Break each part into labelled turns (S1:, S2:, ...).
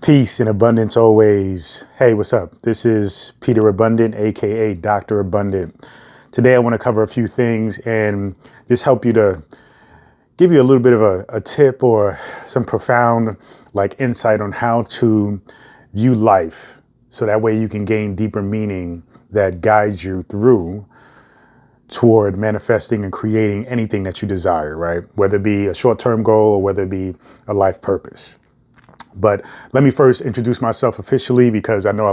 S1: Peace and abundance always. Hey, what's up? This is Peter Abundant, aka Dr. Abundant. Today I want to cover a few things and just help you to give you a little bit of a tip or some profound insight on how to view life so that way you can gain deeper meaning that guides you through toward manifesting and creating anything that you desire, right? Whether it be a short-term goal or whether it be a life purpose. But let me first introduce myself officially because I know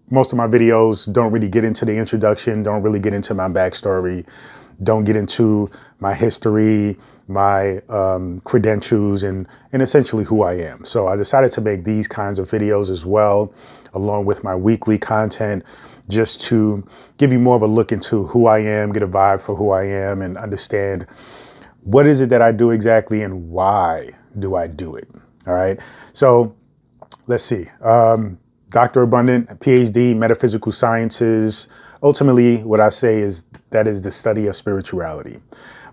S1: most of my videos don't really get into the introduction, don't really get into my backstory, don't get into my history, my credentials, and essentially who I am. So I decided to make these kinds of videos as well, along with my weekly content, just to give you more of a look into who I am, get a vibe for who I am, and understand what is it that I do exactly and why do I do it. All right. So let's see. Dr. Abundant, PhD, Metaphysical Sciences. Ultimately, what I say is that is the study of spirituality.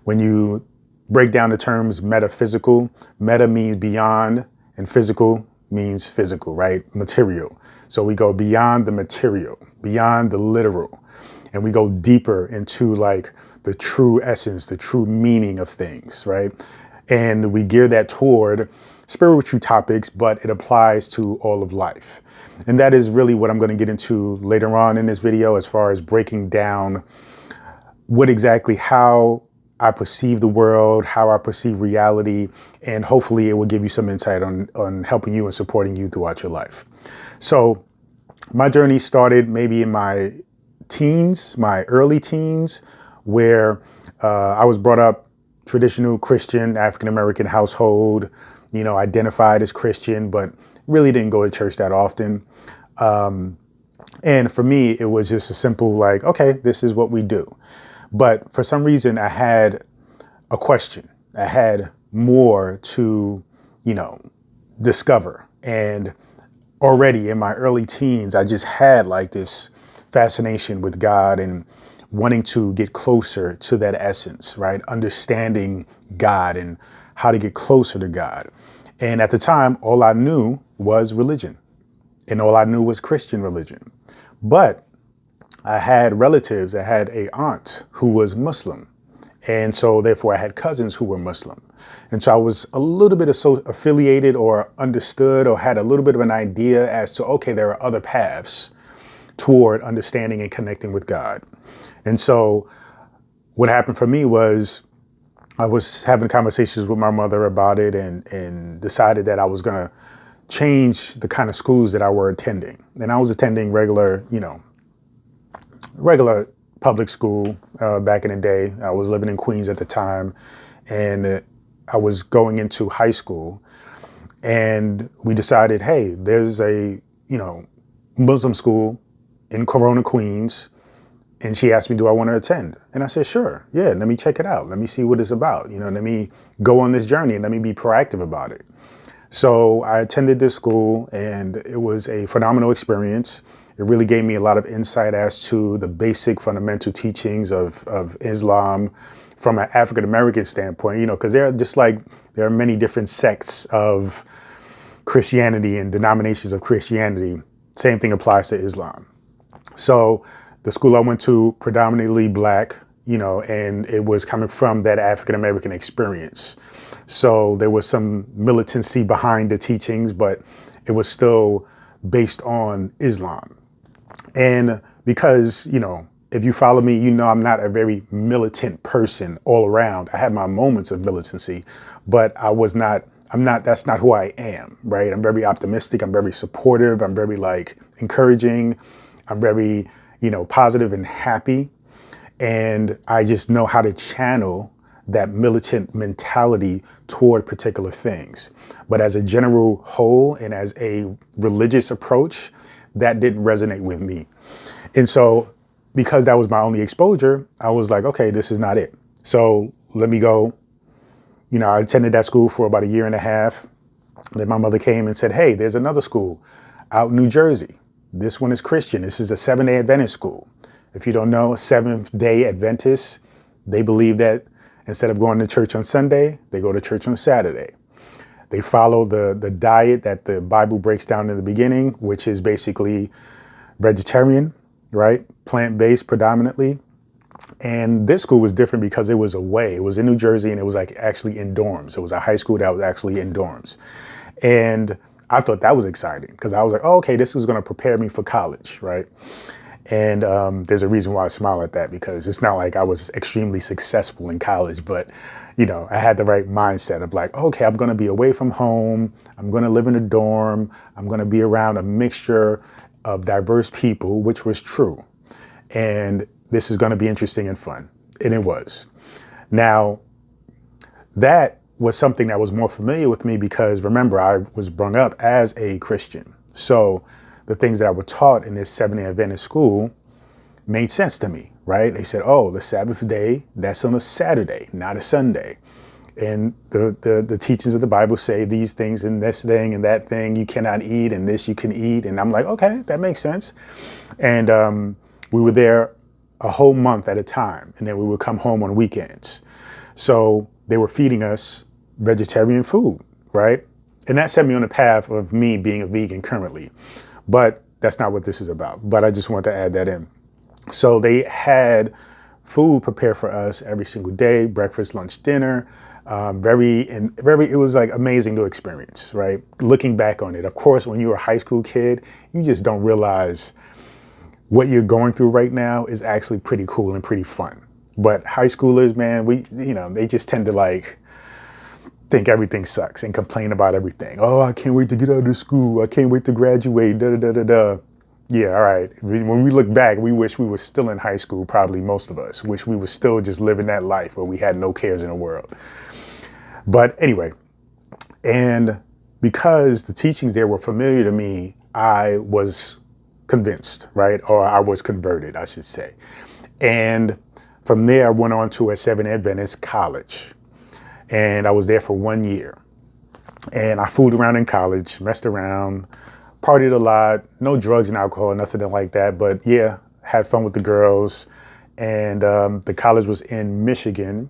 S1: When you break down the terms metaphysical, meta means beyond and physical means physical, right? Material. So we go beyond the material, beyond the literal, and we go deeper into the true essence, the true meaning of things, right? And we gear that toward spiritual topics, but it applies to all of life. And that is really what I'm going to get into later on in this video, as far as breaking down how I perceive the world, how I perceive reality, and hopefully it will give you some insight on helping you and supporting you throughout your life. So my journey started maybe in my teens, my early teens, where I was brought up traditional Christian, African-American household, identified as Christian, but really didn't go to church that often. And for me, it was just a simple okay, this is what we do. But for some reason, I had a question. I had more to, discover. And already in my early teens, I just had this fascination with God and wanting to get closer to that essence, right? Understanding God and how to get closer to God. And at the time, all I knew was religion, and all I knew was Christian religion. But I had relatives, I had an aunt who was Muslim. And so therefore I had cousins who were Muslim. And so I was a little bit affiliated or understood or had a little bit of an idea as to, okay, there are other paths toward understanding and connecting with God. And so what happened for me was I was having conversations with my mother about it and decided that I was going to change the kind of schools that I were attending. And I was attending regular public school back in the day. I was living in Queens at the time, and I was going into high school. And we decided, hey, there's a, Muslim school in Corona, Queens. And she asked me, do I want to attend? And I said, sure. Yeah, let me check it out. Let me see what it's about. Let me go on this journey and let me be proactive about it. So I attended this school, and it was a phenomenal experience. It really gave me a lot of insight as to the basic fundamental teachings of Islam from an African-American standpoint, because there are many different sects of Christianity and denominations of Christianity. Same thing applies to Islam. So the school I went to, predominantly Black, and it was coming from that African-American experience. So there was some militancy behind the teachings, but it was still based on Islam. And because, if you follow me, I'm not a very militant person all around. I had my moments of militancy, but that's not who I am, right? I'm very optimistic. I'm very supportive. I'm very encouraging. I'm very, positive and happy. And I just know how to channel that militant mentality toward particular things. But as a general whole and as a religious approach, that didn't resonate with me. And so because that was my only exposure, I was like, okay, this is not it. So let me go. I attended that school for about a year and a half. Then my mother came and said, hey, there's another school out in New Jersey. This one is Christian. This is a 7-day Adventist school. If you don't know, Seventh-day Adventists, they believe that instead of going to church on Sunday, they go to church on Saturday. They follow the diet that the Bible breaks down in the beginning, which is basically vegetarian, right? Plant-based predominantly. And this school was different because it was away. It was in New Jersey, and it was like actually in dorms. It was a high school that was actually in dorms. And I thought that was exciting because I was like, oh, okay, this is going to prepare me for college, right? And there's a reason why I smile at that, because it's not like I was extremely successful in college, but I had the right mindset of like, okay, I'm going to be away from home. I'm going to live in a dorm. I'm going to be around a mixture of diverse people, which was true. And this is going to be interesting and fun. And it was. Now, that was something that was more familiar with me because, remember, I was brought up as a Christian. So the things that I were taught in this Seventh-day Adventist school made sense to me, right? They said, oh, the Sabbath day, that's on a Saturday, not a Sunday. And the teachings of the Bible say these things and this thing and that thing you cannot eat, and this you can eat. And I'm like, okay, that makes sense. And we were there a whole month at a time, and then we would come home on weekends. So they were feeding us vegetarian food, right? And that set me on the path of me being a vegan currently. But that's not what this is about. But I just want to add that in. So they had food prepared for us every single day, breakfast, lunch, dinner. It was like amazing to experience, right? Looking back on it, of course, when you're a high school kid, you just don't realize what you're going through right now is actually pretty cool and pretty fun. But high schoolers, man, they just tend to like think everything sucks and complain about everything. Oh, I can't wait to get out of school. I can't wait to graduate. Da da da da da. Yeah, all right. When we look back, we wish we were still in high school. Probably most of us wish we were still just living that life where we had no cares in the world. But anyway, and because the teachings there were familiar to me, I was convinced, right? Or I was converted, I should say. And from there, I went on to a Seventh-day Adventist college. And I was there for 1 year. And I fooled around in college, messed around, partied a lot, no drugs and alcohol, nothing like that. But yeah, had fun with the girls. And the college was in Michigan.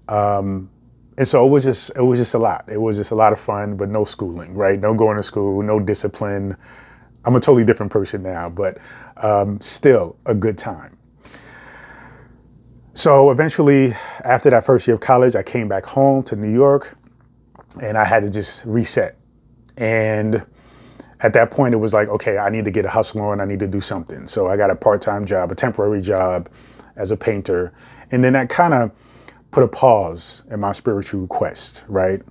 S1: And so it was just a lot. It was just a lot of fun, but no schooling, right? No going to school, no discipline. I'm a totally different person now, but still a good time. So eventually, after that first year of college, I came back home to New York, and I had to just reset. And at that point, it was like, okay, I need to get a hustle on. I need to do something. So I got a part-time job, a temporary job as a painter. And then that kind of put a pause in my spiritual quest, right?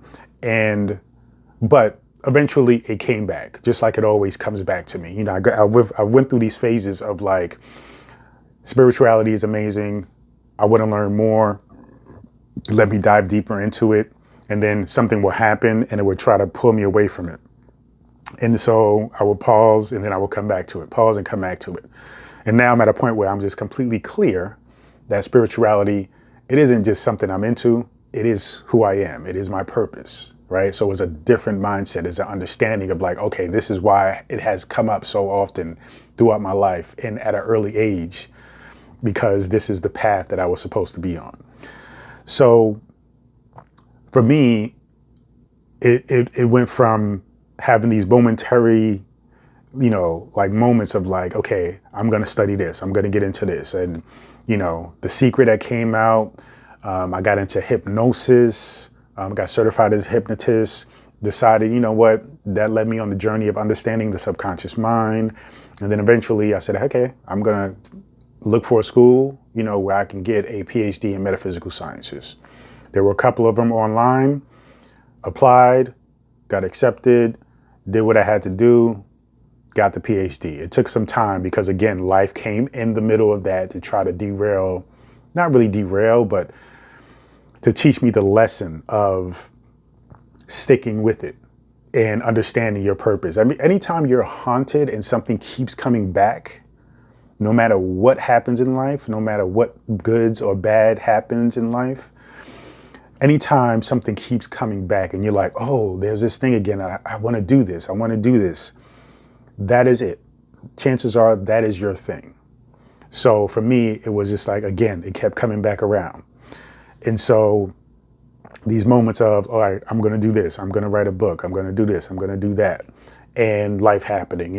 S1: But eventually it came back, just like it always comes back to me. I went through these phases of like, spirituality is amazing. I want to learn more. Let me dive deeper into it. And then something will happen and it would try to pull me away from it. And so I will pause and then I will come back to it, pause and come back to it. And now I'm at a point where I'm just completely clear that spirituality, it isn't just something I'm into. It is who I am. It is my purpose. Right? So it's a different mindset. It's an understanding of like, okay, this is why it has come up so often throughout my life and at an early age, because this is the path that I was supposed to be on. So for me, it went from having these momentary, like moments of like, okay, I'm going to study this. I'm going to get into this. And, The Secret that came out, I got into hypnosis. Got certified as a hypnotist, decided, what, that led me on the journey of understanding the subconscious mind. And then eventually I said, okay, I'm going to look for a school, where I can get a PhD in metaphysical sciences. There were a couple of them online, applied, got accepted, did what I had to do, got the PhD. It took some time because, again, life came in the middle of that to try to derail, not really derail, but to teach me the lesson of sticking with it and understanding your purpose. I mean, anytime you're haunted and something keeps coming back, no matter what happens in life, no matter what goods or bad happens in life, anytime something keeps coming back and you're like, oh, there's this thing again. I want to do this. I want to do this. That is it. Chances are that is your thing. So for me, it was just like, again, it kept coming back around. And so these moments of, all right, I'm going to do this. I'm going to write a book. I'm going to do this. I'm going to do that. And life happening,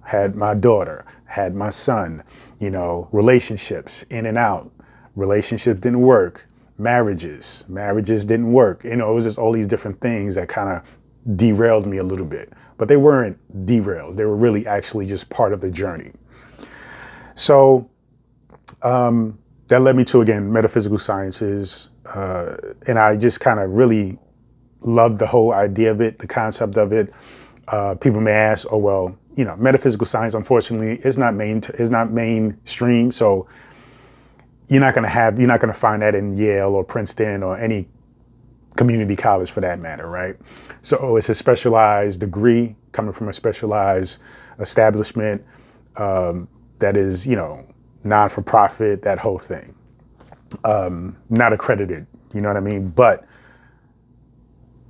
S1: had my daughter, had my son, relationships in and out. Relationships didn't work. Marriages didn't work. It was just all these different things that kind of derailed me a little bit. But they weren't derails. They were really actually just part of the journey. So that led me to, again, metaphysical sciences. And I just kind of really loved the whole idea of it, the concept of it. People may ask, oh, well, metaphysical science, unfortunately, is not mainstream. So you're not going to find that in Yale or Princeton or any community college for that matter, right? So it's a specialized degree coming from a specialized establishment that is, non-for-profit, that whole thing. Not accredited, you know what I mean? But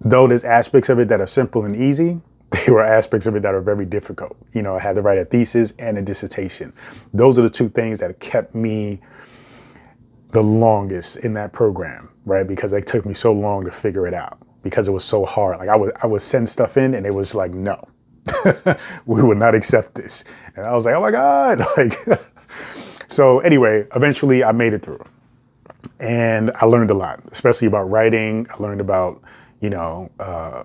S1: though there's aspects of it that are simple and easy, there were aspects of it that are very difficult. I had to write a thesis and a dissertation. Those are the two things that kept me the longest in that program, right? Because it took me so long to figure it out because it was so hard. Like I would send stuff in and it was like, no, we would not accept this. And I was like, oh my God. So anyway, eventually I made it through and I learned a lot, especially about writing. I learned about,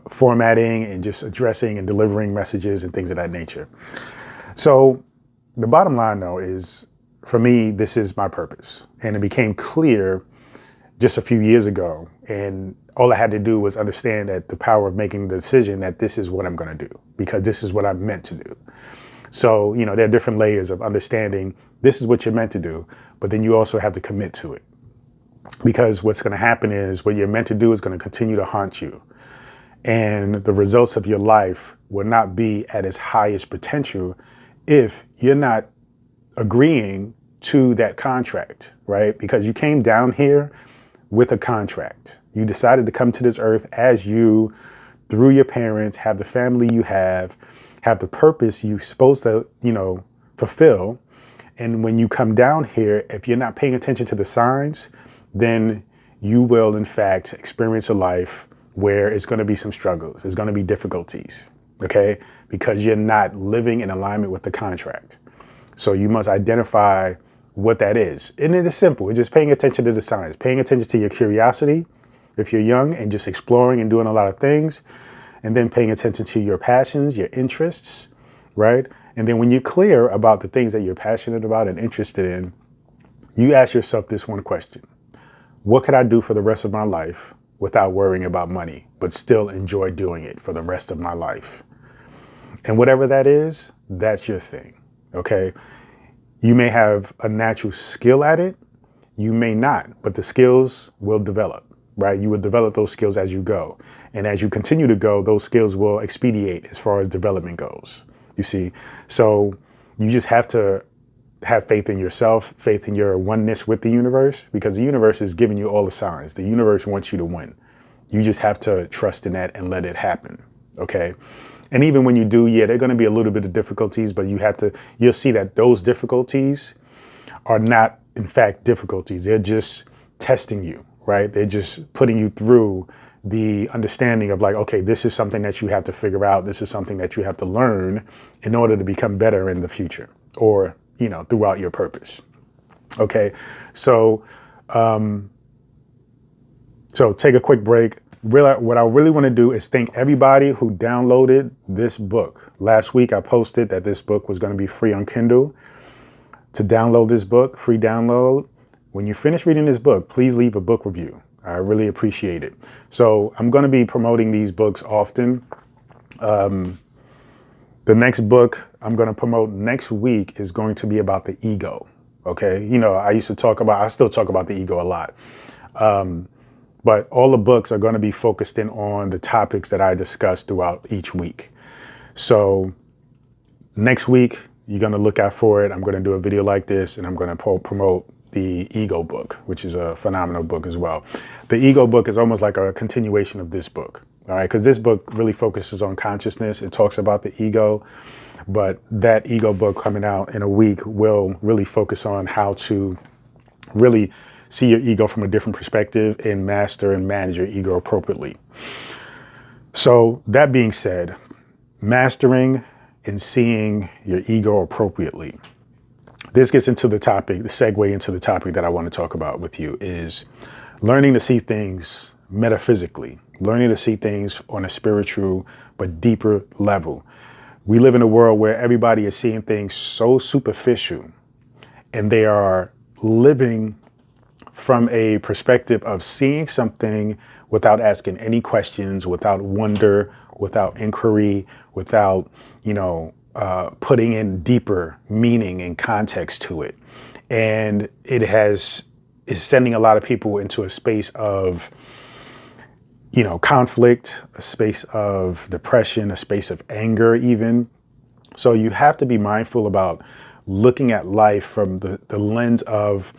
S1: formatting and just addressing and delivering messages and things of that nature. So the bottom line though is, for me, this is my purpose. And it became clear just a few years ago. And all I had to do was understand that the power of making the decision that this is what I'm going to do, because this is what I'm meant to do. So, there are different layers of understanding this is what you're meant to do, but then you also have to commit to it. Because what's going to happen is what you're meant to do is going to continue to haunt you. And the results of your life will not be at its highest potential if you're not agreeing to that contract, right? Because you came down here with a contract. You decided to come to this earth as you, through your parents, have the family you have the purpose you're supposed to, fulfill. And when you come down here, if you're not paying attention to the signs, then you will, in fact, experience a life where it's going to be some struggles. There's going to be difficulties, okay? Because you're not living in alignment with the contract. So you must identify what that is. And it is simple. It's just paying attention to the signs, paying attention to your curiosity if you're young and just exploring and doing a lot of things, and then paying attention to your passions, your interests, right? And then when you're clear about the things that you're passionate about and interested in, you ask yourself this one question: what could I do for the rest of my life without worrying about money, but still enjoy doing it for the rest of my life? And whatever that is, that's your thing. Okay, you may have a natural skill at it, you may not, but the skills will develop, right? You will develop those skills as you go. And as you continue to go, those skills will expedite as far as development goes, you see? So you just have to have faith in yourself, faith in your oneness with the universe, because the universe is giving you all the signs. The universe wants you to win. You just have to trust in that and let it happen, okay? And even when you do, there are going to be a little bit of difficulties, but you'll see that those difficulties are not, in fact, difficulties. They're just testing you, right? They're just putting you through the understanding of like, okay, this is something that you have to figure out. This is something that you have to learn in order to become better in the future or, throughout your purpose. Okay. So take a quick break. What I really want to do is thank everybody who downloaded this book. Last week, I posted that this book was going to be free on Kindle. To download this book, free download. When you finish reading this book, please leave a book review. I really appreciate it. So I'm going to be promoting these books often. The next book I'm going to promote next week is going to be about the ego. Okay. I still talk about the ego a lot. But all the books are going to be focused in on the topics that I discuss throughout each week. So next week, you're going to look out for it. I'm going to do a video like this, and I'm going to promote the ego book, which is a phenomenal book as well. The ego book is almost like a continuation of this book. All right. Because this book really focuses on consciousness. It talks about the ego. But that ego book coming out in a week will really focus on how to really see your ego from a different perspective and master and manage your ego appropriately. So that being said, mastering and seeing your ego appropriately. This gets into the topic, the segue into the topic that I want to talk about with you is learning to see things metaphysically, learning to see things on a spiritual but deeper level. We live in a world where everybody is seeing things so superficial, and they are living from a perspective of seeing something without asking any questions, without wonder, without inquiry, without, putting in deeper meaning and context to it. And is sending a lot of people into a space of, conflict, a space of depression, a space of anger even. So you have to be mindful about looking at life from the lens of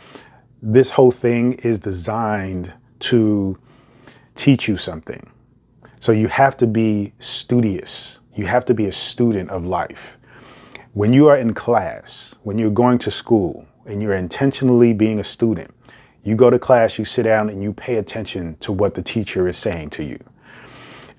S1: this whole thing is designed to teach you something. So you have to be studious. You have to be a student of life. When you are in class, when you're going to school and you're intentionally being a student, you go to class, you sit down and you pay attention to what the teacher is saying to you.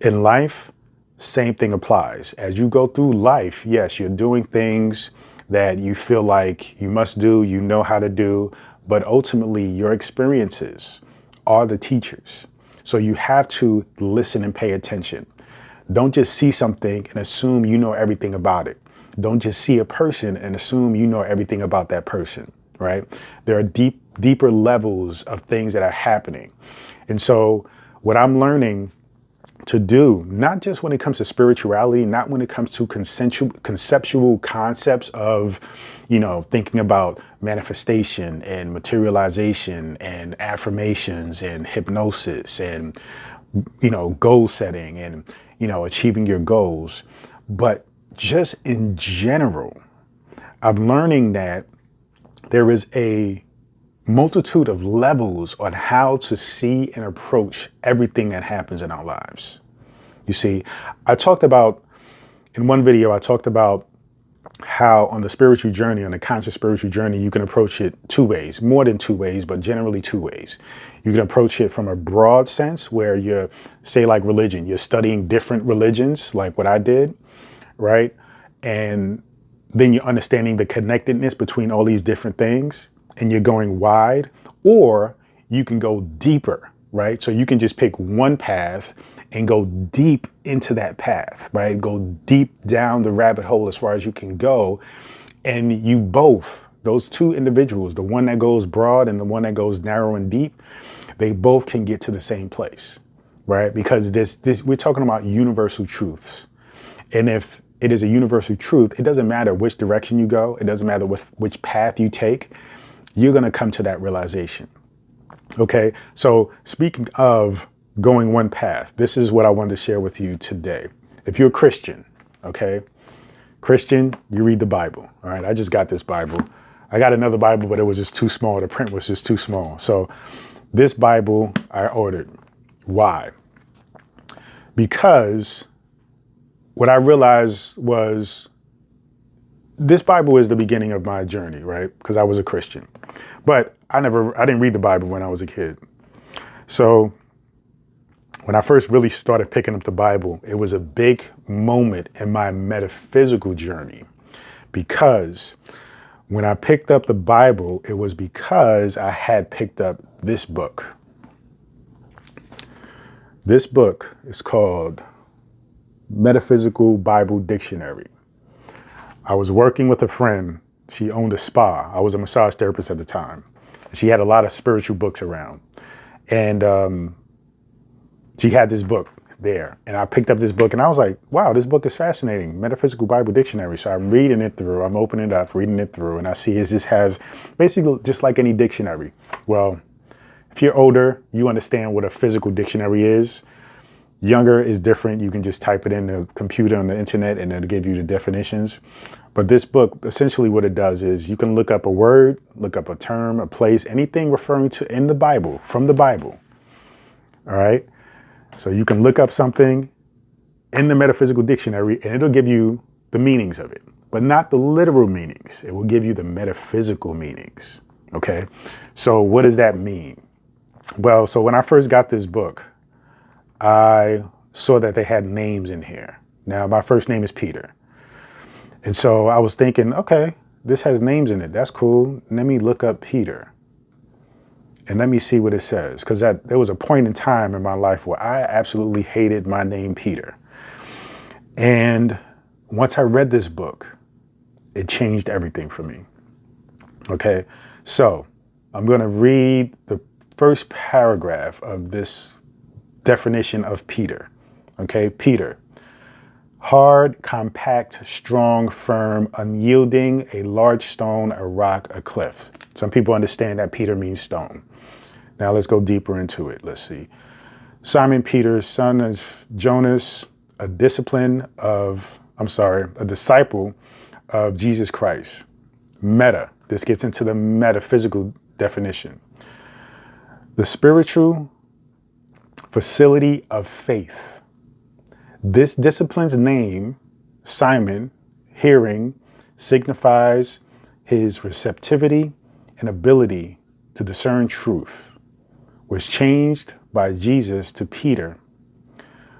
S1: In life, same thing applies. As you go through life, yes, you're doing things that you feel like you must do, you know how to do, but ultimately your experiences are the teachers. So you have to listen and pay attention. Don't just see something and assume you know everything about it. Don't just see a person and assume you know everything about that person, right? There are deeper levels of things that are happening. And so what I'm learning to do, not just when it comes to spirituality, not when it comes to conceptual concepts of, thinking about manifestation and materialization and affirmations and hypnosis and, goal setting and, achieving your goals. But just in general, I'm learning that there is a multitude of levels on how to see and approach everything that happens in our lives. You see, in one video, I talked about how on the spiritual journey, on the conscious spiritual journey, you can approach it two ways, more than two ways, but generally two ways. You can approach it from a broad sense where you're, say like religion, you're studying different religions like what I did, right? And then you're understanding the connectedness between all these different things and you're going wide, or you can go deeper, right? So you can just pick one path and go deep into that path, right? Go deep down the rabbit hole as far as you can go. And you both, those two individuals, the one that goes broad and the one that goes narrow and deep, they both can get to the same place, right? Because we're talking about universal truths. And if it is a universal truth, it doesn't matter which direction you go. It doesn't matter which path you take. You're going to come to that realization. Okay. So speaking of going one path, this is what I wanted to share with you today. If you're a Christian, okay, Christian, you read the Bible. All right. I just got this Bible. I got another Bible, but it was just too small. The print was just too small. So this Bible I ordered. Why? Because what I realized was this Bible is the beginning of my journey, right? Because I was a Christian, but I didn't read the Bible when I was a kid. So when I first really started picking up the Bible, it was a big moment in my metaphysical journey, because when I picked up the Bible, it was because I had picked up this book. This book is called Metaphysical Bible Dictionary. I was working with a friend. She owned a spa. I was a massage therapist at the time. She had a lot of spiritual books around. And she had this book there. And I picked up this book and I was like, wow, this book is fascinating. Metaphysical Bible Dictionary. So I'm reading it through. I'm opening it up, reading it through. And I see this has basically just like any dictionary. Well, if you're older, you understand what a physical dictionary is. Younger is different. You can just type it in the computer on the internet and it'll give you the definitions. But this book, essentially what it does is you can look up a word, look up a term, a place, anything referring to in the Bible, from the Bible. All right. So you can look up something in the metaphysical dictionary and it'll give you the meanings of it, but not the literal meanings. It will give you the metaphysical meanings. Okay. So what does that mean? Well, so when I first got this book, I saw that they had names in here. Now, my first name is Peter. And so I was thinking, okay, this has names in it. That's cool. Let me look up Peter and let me see what it says. Because there was a point in time in my life where I absolutely hated my name, Peter. And once I read this book, it changed everything for me. Okay, so I'm going to read the first paragraph of this definition of Peter. Okay, Peter. Hard, compact, strong, firm, unyielding, a large stone, a rock, a cliff. Some people understand that Peter means stone. Now let's go deeper into it. Let's see. Simon Peter, son of Jonas, a disciple of Jesus Christ. Meta. This gets into the metaphysical definition. The spiritual facility of faith. This discipline's name, Simon, hearing, signifies his receptivity and ability to discern truth, was changed by Jesus to Peter,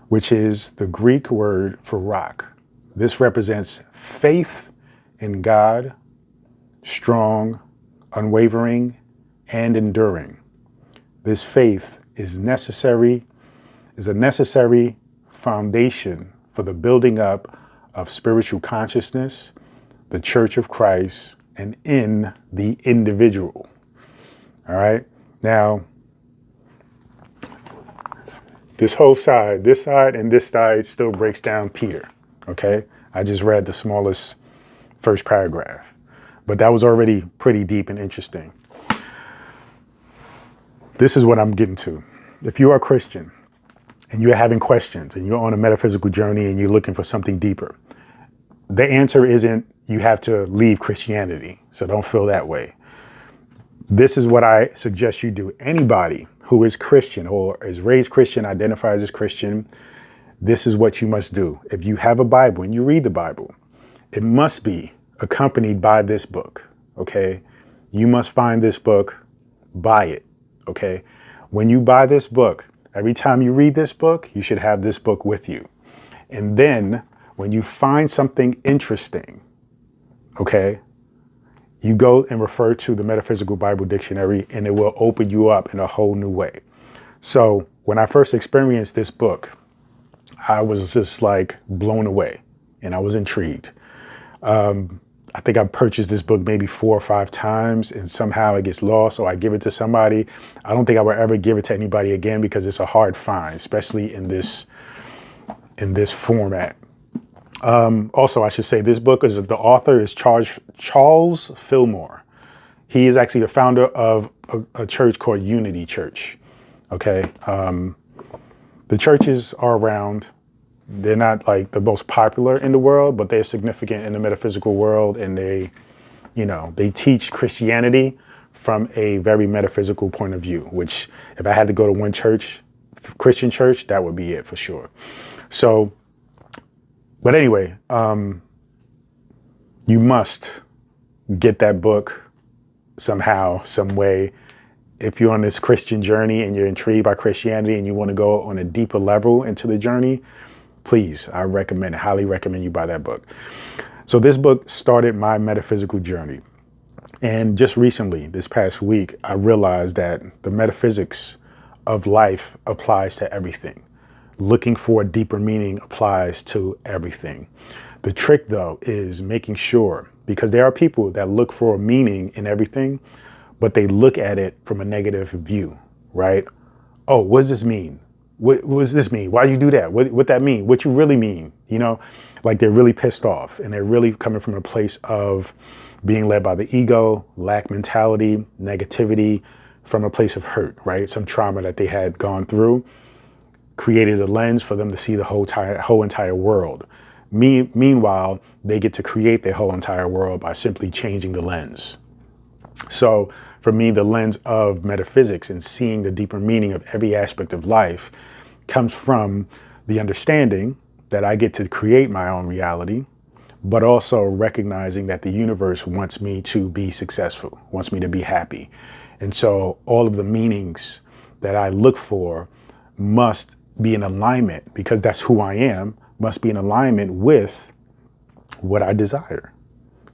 S1: which is the Greek word for rock. This represents faith in God, strong, unwavering, and enduring. This faith is a necessary foundation for the building up of spiritual consciousness, the Church of Christ, and in the individual. All right. Now, this side and this side still breaks down Peter. Okay. I just read the smallest first paragraph, but that was already pretty deep and interesting. This is what I'm getting to. If you are a Christian and you're having questions and you're on a metaphysical journey and you're looking for something deeper, the answer isn't you have to leave Christianity. So don't feel that way. This is what I suggest you do. Anybody who is Christian or is raised Christian, identifies as Christian, this is what you must do. If you have a Bible and you read the Bible, it must be accompanied by this book. Okay. You must find this book, buy it. Okay. When you buy this book, every time you read this book, you should have this book with you. And then when you find something interesting, okay, you go and refer to the Metaphysical Bible Dictionary and it will open you up in a whole new way. So when I first experienced this book, I was just like blown away and I was intrigued. I think I purchased this book maybe 4 or 5 times and somehow it gets lost or I give it to somebody. I don't think I will ever give it to anybody again because it's a hard find, especially in this format. Also, I should say this book the author is Charles Fillmore. He is actually the founder of a church called Unity Church. Okay. The churches are around. They're not like the most popular in the world, but they're significant in the metaphysical world. And they teach Christianity from a very metaphysical point of view, which if I had to go to one church, Christian church, that would be it for sure. So, but anyway, you must get that book somehow, some way. If you're on this Christian journey and you're intrigued by Christianity and you want to go on a deeper level into the journey, please, highly recommend you buy that book. So this book started my metaphysical journey. And just recently, this past week, I realized that the metaphysics of life applies to everything. Looking for a deeper meaning applies to everything. The trick, though, is making sure, because there are people that look for a meaning in everything, but they look at it from a negative view, right? Oh, what does this mean? What does this mean? Why do you do that? What that mean? What you really mean? Like they're really pissed off and they're really coming from a place of being led by the ego, lack mentality, negativity, from a place of hurt, right? Some trauma that they had gone through created a lens for them to see the whole entire world. Meanwhile, they get to create their whole entire world by simply changing the lens. So for me, the lens of metaphysics and seeing the deeper meaning of every aspect of life comes from the understanding that I get to create my own reality, but also recognizing that the universe wants me to be successful, wants me to be happy. And so all of the meanings that I look for must be in alignment, because that's who I am, must be in alignment with what I desire.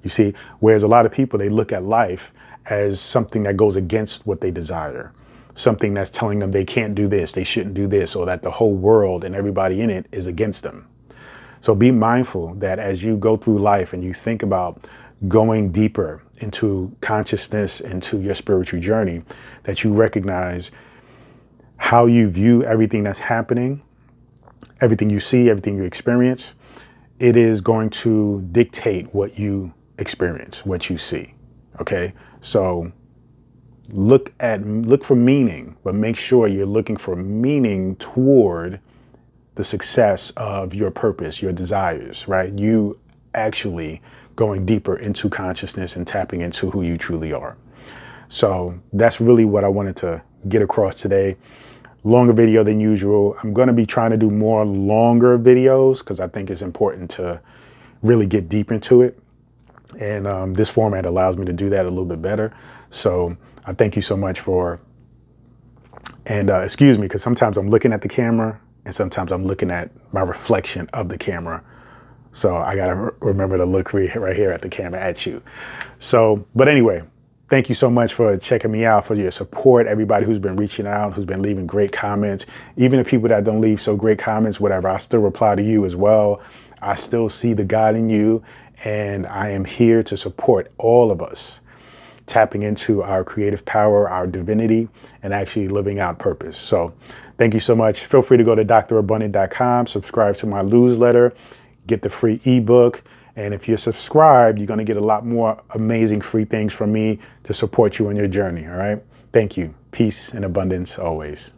S1: You see, whereas a lot of people, they look at life as something that goes against what they desire, something that's telling them they can't do this, they shouldn't do this, or that the whole world and everybody in it is against them. So be mindful that as you go through life and you think about going deeper into consciousness, into your spiritual journey, that you recognize how you view everything that's happening, everything you see, everything you experience. It is going to dictate what you experience, what you see. Okay. So look for meaning, but make sure you're looking for meaning toward the success of your purpose, your desires, right? You actually going deeper into consciousness and tapping into who you truly are. So that's really what I wanted to get across today. Longer video than usual. I'm going to be trying to do more longer videos because I think it's important to really get deep into it. And this format allows me to do that a little bit better. So I thank you so much and excuse me, because sometimes I'm looking at the camera and sometimes I'm looking at my reflection of the camera. So I got to remember to look right here at the camera at you. So, but anyway, thank you so much for checking me out, for your support, everybody who's been reaching out, who's been leaving great comments. Even the people that don't leave so great comments, whatever, I still reply to you as well. I still see the God in you, and I am here to support all of us tapping into our creative power, our divinity, and actually living out purpose. So thank you so much. Feel free to go to drabundant.com, subscribe to my newsletter, get the free ebook. And if you're subscribed, you're going to get a lot more amazing free things from me to support you on your journey. All right. Thank you. Peace and abundance always.